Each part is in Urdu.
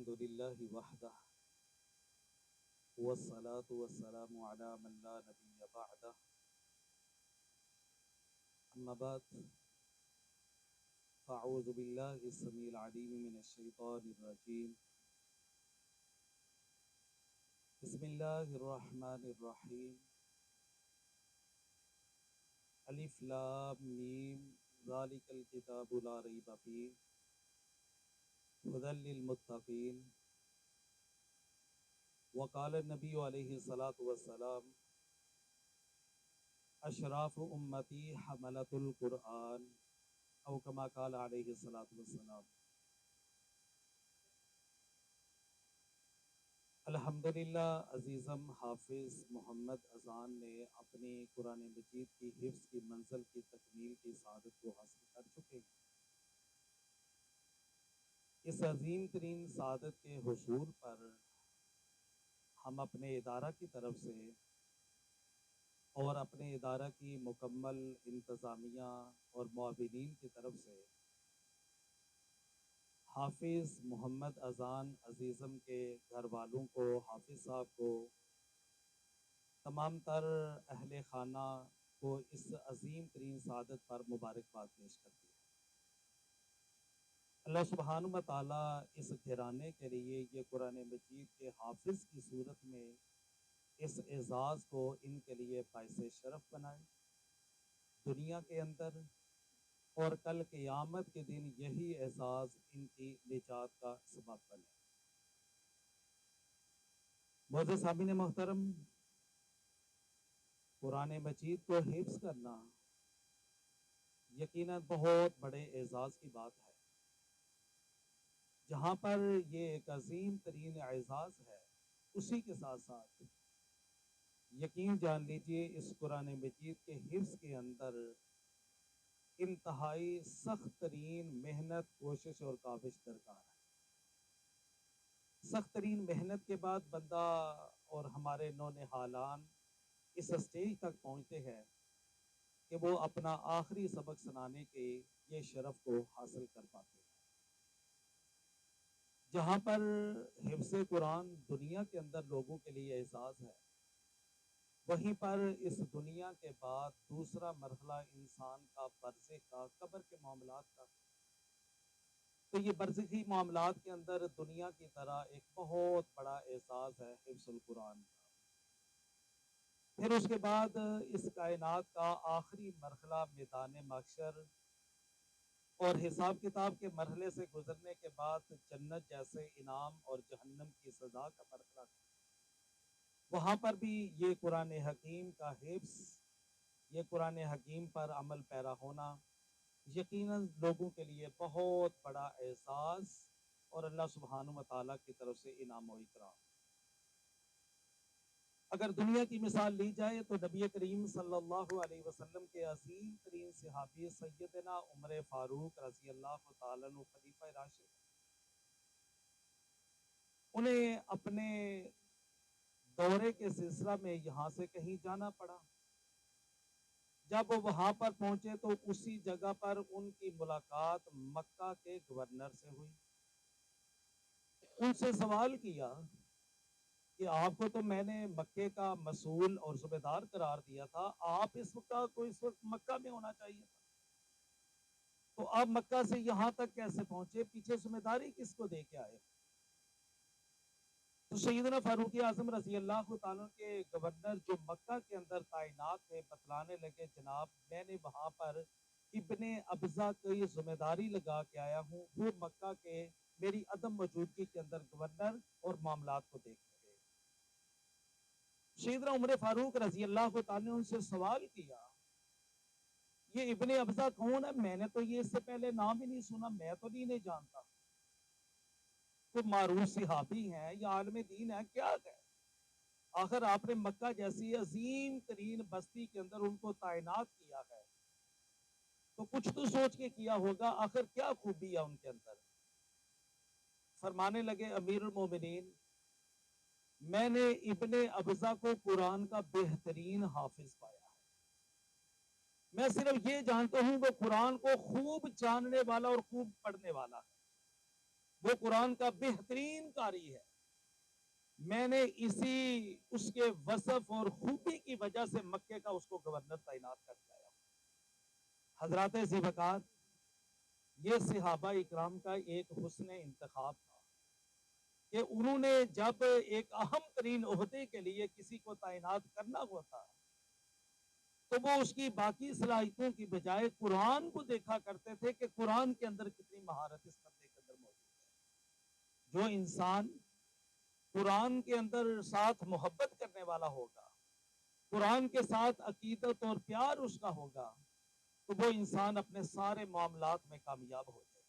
الحمد لله وحده والصلاة والسلام على من لا نبي بعده أما بعد فأعوذ بالله السميع العليم من الشيطان الرجيم بسم الله الرحمن الرحيم ألف لام ميم ذلك الكتاب لا ريب فيه هدى للمتقين وقال النبي عليه الصلاة والسلام اشراف امتی حملۃ القرآن او کما قال علیہ الصلاۃ والسلام۔ الحمدللہ عزیزم حافظ محمد اذان نے اپنی قرآن مجید کی حفظ کی منزل کی تکمیل کی سعادت کو حاصل کر چکے ہیں۔ اس عظیم ترین سعادت کے حصول پر ہم اپنے ادارہ کی طرف سے اور اپنے ادارہ کی مکمل انتظامیہ اور معاونین کی طرف سے حافظ محمد اذان عزیزم کے گھر والوں کو، حافظ صاحب کو، تمام تر اہل خانہ کو اس عظیم ترین سعادت پر مبارکباد پیش کرتی ہے۔ اللہ سبحانہ و تعالیٰ اس گھرانے کے لیے یہ قرآن مجید کے حافظ کی صورت میں اس اعزاز کو ان کے لیے باعث شرف بنائے دنیا کے اندر، اور کل قیامت کے دن یہی اعزاز ان کی نجات کا سبب بنے۔ معزز سامعین محترم، قرآن مجید کو حفظ کرنا یقیناً بہت بڑے اعزاز کی بات ہے۔ جہاں پر یہ ایک عظیم ترین اعزاز ہے، اسی کے ساتھ ساتھ یقین جان لیجئے اس قرآن مجید کے حفظ کے اندر انتہائی سخت ترین محنت، کوشش اور کاوش درکار ہے۔ سخت ترین محنت کے بعد بندہ اور ہمارے نونہالان اس اسٹیج تک پہنچتے ہیں کہ وہ اپنا آخری سبق سنانے کے یہ شرف کو حاصل کر پاتے ہیں۔ جہاں پر حفظ قرآن دنیا کے اندر لوگوں کے لیے اعزاز ہے، وہیں پر اس دنیا کے بعد دوسرا مرحلہ انسان کا برزخ کا، قبر کے معاملات کا، تو یہ برزخی معاملات کے اندر دنیا کی طرح ایک بہت بڑا اعزاز ہے حفظ القرآن کا۔ پھر اس کے بعد اس کائنات کا آخری مرحلہ میدان محشر اور حساب کتاب کے مرحلے سے گزرنے کے بعد جنت جیسے انعام اور جہنم کی سزا کا مرحلہ تھا۔ وہاں پر بھی یہ قرآن حکیم کا حفظ، یہ قرآن حکیم پر عمل پیرا ہونا یقیناً لوگوں کے لیے بہت بڑا اعزاز اور اللہ سبحانہ و تعالیٰ کی طرف سے انعام و اکرام۔ اگر دنیا کی مثال لی جائے تو نبی کریم صلی اللہ علیہ وسلم کے عظیم ترین صحابی سیدنا عمر فاروق رضی اللہ تعالیٰ عنہ خلیفہ راشد، انہیں اپنے دورے کے سلسلہ میں یہاں سے کہیں جانا پڑا۔ جب وہ وہاں پر پہنچے تو اسی جگہ پر ان کی ملاقات مکہ کے گورنر سے ہوئی۔ ان سے سوال کیا کہ آپ کو تو میں نے مکے کا مسئول اور ذمہ دار قرار دیا تھا، آپ اس وقت مکہ میں ہونا چاہیے تھا، تو آپ مکہ سے یہاں تک کیسے پہنچے؟ پیچھے ذمہ داری کس کو دے کے آئے؟ تو سیدنا فاروق اعظم رضی اللہ تعالیٰ کے گورنر جو مکہ کے اندر تعینات تھے بتلانے لگے، جناب میں نے وہاں پر ابن ابزہ کی ذمہ داری لگا کے آیا ہوں، وہ مکہ کے میری عدم موجودگی کے اندر گورنر اور معاملات کو دیکھیں گے۔ سیدنا عمر فاروق رضی اللہ تعالیٰ نے ان سے سوال کیا، یہ ابن ابزہ کون ہے؟ میں نے تو یہ اس سے پہلے نام ہی نہیں سنا، میں تو نہیں جانتا، تو معروف صحابی ہیں یا عالم دین ہے، کیا ہے؟ آخر آپ نے مکہ جیسی عظیم ترین بستی کے اندر ان کو تعینات کیا ہے، تو کچھ تو سوچ کے کیا ہوگا، آخر کیا خوبی ہے ان کے اندر؟ فرمانے لگے، امیر المومنین میں نے ابن ابزہ کو قرآن کا بہترین حافظ پایا ہے، میں صرف یہ جانتا ہوں وہ قرآن کو خوب جاننے والا اور خوب پڑھنے والا ہے۔ وہ قرآن کا بہترین قاری ہے. میں نے اس کے وصف اور خوبی کی وجہ سے مکے کا اس کو گورنر تعینات کر دیا. حضرات ذی وقار، یہ صحابہ اکرام کا ایک حسن انتخاب تھا کہ انہوں نے جب ایک اہم ترین عہدے کے لیے کسی کو تعینات کرنا ہوتا تو وہ اس کی باقی صلاحیتوں کی بجائے قرآن کو دیکھا کرتے تھے کہ قرآن کے اندر کتنی مہارت اس بندے کے اندر موجود ہے. جو انسان قرآن کے اندر ساتھ محبت کرنے والا ہوگا، قرآن کے ساتھ عقیدت اور پیار اس کا ہوگا، تو وہ انسان اپنے سارے معاملات میں کامیاب ہو جائے گا.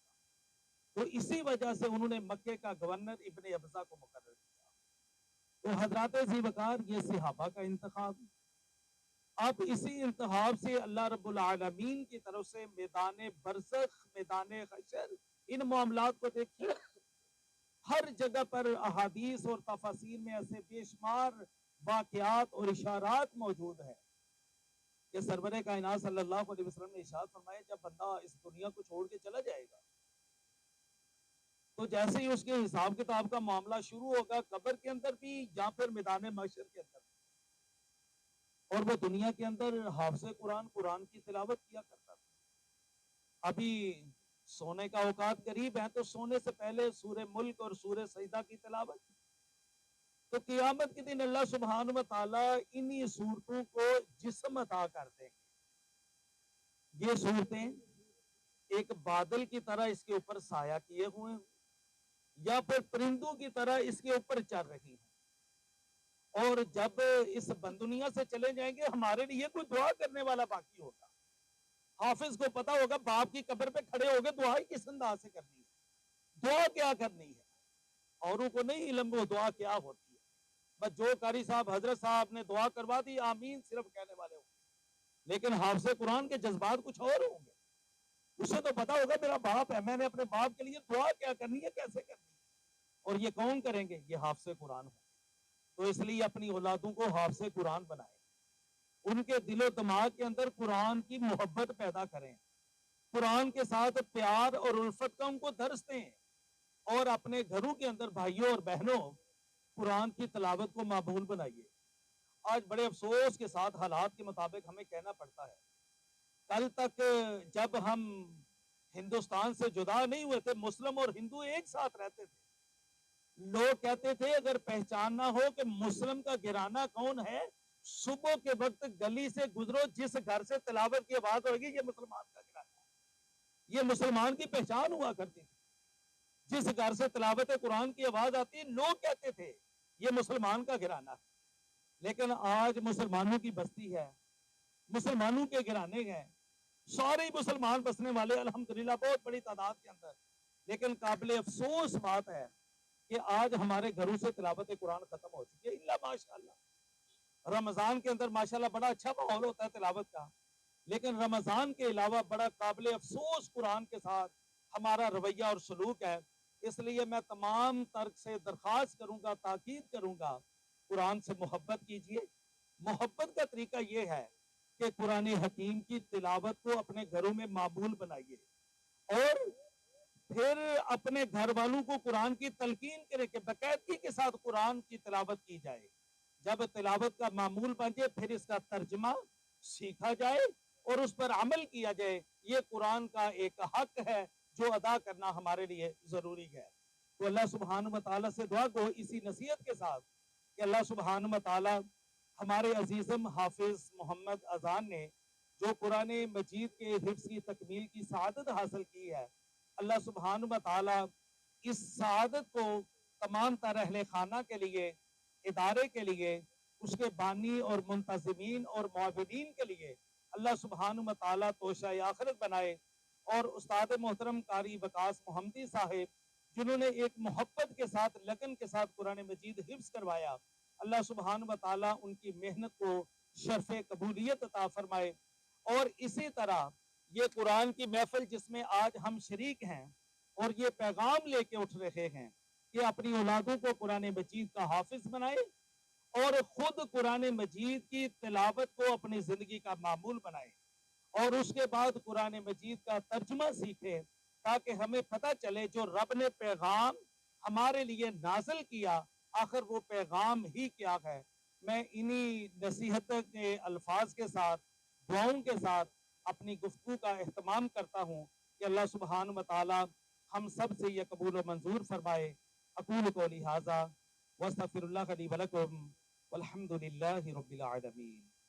تو اسی وجہ سے انہوں نے مکے کا گورنر ابن ابزہ کو مقرر کیا. تو حضرات ذی وقار، یہ صحابہ کا انتخاب. اب اسی انتخاب سے اللہ رب العالمین کی طرف سے میدان برزخ، میدان حشر، ان معاملات کو دیکھیے. ہر جگہ پر احادیث اور تفاسیر میں ایسے بے شمار واقعات اور اشارات موجود ہیں کہ سرور کائنات صلی اللہ علیہ وسلم نے ارشاد فرمایا، جب بندہ اس دنیا کو چھوڑ کے چلا جائے گا تو جیسے ہی اس کے حساب کتاب کا معاملہ شروع ہوگا، قبر کے اندر بھی یا پھر میدان محشر کے اندر بھی، اور وہ دنیا کے اندر حافظ قرآن کی تلاوت کیا کرتا تھا. ابھی سونے کا اوقات قریب ہے تو سونے سے پہلے سورہ ملک اور سورہ سجدہ کی تلاوت. تو قیامت کے دن اللہ سبحانہ و تعالی انہی صورتوں کو جسم عطا کر دیں گے. یہ صورتیں ایک بادل کی طرح اس کے اوپر سایہ کیے ہوئے ہیں، یا پھر پرندوں کی طرح اس کے اوپر چل رہی ہیں. اور جب اس دنیا سے چلے جائیں گے، ہمارے لیے کوئی دعا کرنے والا باقی ہوگا. حافظ کو پتا ہوگا باپ کی قبر پہ کھڑے ہو گئے دعا ہی کس انداز سے کرنی ہے، دعا کیا کرنی ہے. اوروں کو نہیں علم وہ دعا کیا ہوتی ہے. بس جو قاری صاحب، حضرت صاحب نے دعا کروا دی، آمین صرف کہنے والے ہوں گے. لیکن حافظ قرآن کے جذبات کچھ اور ہوں گے. اسے تو پتا ہوگا میرا باپ ہے، میں نے اپنے باپ کے لیے دعا کیا کرنی ہے، کیسے کرنی ہے. اور یہ کون کریں گے؟ یہ حافظ قرآن ہوں. تو اس لیے اپنی اولادوں کو حافظ قرآن بنائیں، ان کے دل و دماغ کے اندر قرآن کی محبت پیدا کریں، قرآن کے ساتھ پیار اور الفت کا ان کو درس دیں، اور اپنے گھروں کے اندر بھائیوں اور بہنوں قرآن کی تلاوت کو معمول بنائیے. آج بڑے افسوس کے ساتھ حالات کے مطابق ہمیں کہنا پڑتا ہے، کل تک جب ہم ہندوستان سے جدا نہیں ہوئے تھے، مسلم اور ہندو ایک ساتھ رہتے تھے. لوگ کہتے تھے اگر پہچاننا ہو کہ مسلم کا گرانا کون ہے، صبح کے وقت گلی سے گزرو، جس گھر سے تلاوت کی آواز ہوگی یہ مسلمان کا گرانا ہے. یہ مسلمان کی پہچان ہوا کرتی تھی. جس گھر سے تلاوت قرآن کی آواز آتی، لوگ کہتے تھے یہ مسلمان کا گرانا ہے. لیکن آج مسلمانوں کی بستی ہے، مسلمانوں کے گرانے ہیں، سارے مسلمان بسنے والے الحمدللہ بہت بڑی تعداد کے اندر. لیکن قابل افسوس بات ہے کہ آج ہمارے گھروں سے تلاوت قرآن ختم ہو چکی ہے. اللہ ماشاءاللہ رمضان کے اندر ماشاءاللہ بڑا اچھا ماحول ہوتا ہے تلاوت کا، لیکن رمضان کے علاوہ بڑا قابل افسوس قرآن کے ساتھ ہمارا رویہ اور سلوک ہے. اس لیے میں تمام ترک سے درخواست کروں گا، تاکید کروں گا، قرآن سے محبت کیجیے. محبت کا طریقہ یہ ہے کہ قرآن حکیم کی تلاوت کو اپنے گھروں میں معمول بنائیے، اور پھر اپنے گھر والوں کو قرآن کی تلقین کرے کہ باقاعدگی کے ساتھ قرآن کی تلاوت کی جائے. جب تلاوت کا معمول بن جائے پھر اس کا ترجمہ سیکھا جائے اور اس پر عمل کیا جائے. یہ قرآن کا ایک حق ہے جو ادا کرنا ہمارے لیے ضروری ہے. تو اللہ سبحانہ و تعالیٰ سے دعا کو اسی نصیحت کے ساتھ کہ اللہ سبحانہ و تعالیٰ ہمارے عزیزم حافظ محمد اذان نے جو قرآن مجید کے حفظ کی تکمیل کی سعادت حاصل کی ہے، اللہ سبحانہ و تعالیٰ اس سعادت کو تمام تر اہل خانہ کے لیے، ادارے کے لیے، اس کے بانی اور منتظمین اور معاونین کے لیے اللہ سبحانہ و تعالیٰ توشہ آخرت بنائے. اور استاد محترم قاری وقاص محمدی صاحب جنہوں نے ایک محبت کے ساتھ، لگن کے ساتھ قرآن مجید حفظ کروایا، اللہ سبحانہ و تعالیٰ ان کی محنت کو شرف قبولیت عطا فرمائے. اور اسی طرح یہ قرآن کی محفل جس میں آج ہم شریک ہیں اور یہ پیغام لے کے اٹھ رہے ہیں کہ اپنی اولادوں کو قرآن مجید کا حافظ بنائے اور خود قرآن مجید کی تلاوت کو اپنی زندگی کا معمول بنائے، اور اس کے بعد قرآن مجید کا ترجمہ سیکھے تاکہ ہمیں پتہ چلے جو رب نے پیغام ہمارے لیے نازل کیا آخر وہ پیغام ہی کیا ہے۔ میں انہی نصیحت کے الفاظ کے ساتھ، دعاؤں کے ساتھ اپنی گفتگو کا اہتمام کرتا ہوں کہ اللہ سبحانہ و تعالی ہم سب سے یہ قبول و منظور فرمائے۔ اقول قولی ھذا واستغفر اللہ لی ولکم والحمد للہ رب العالمین۔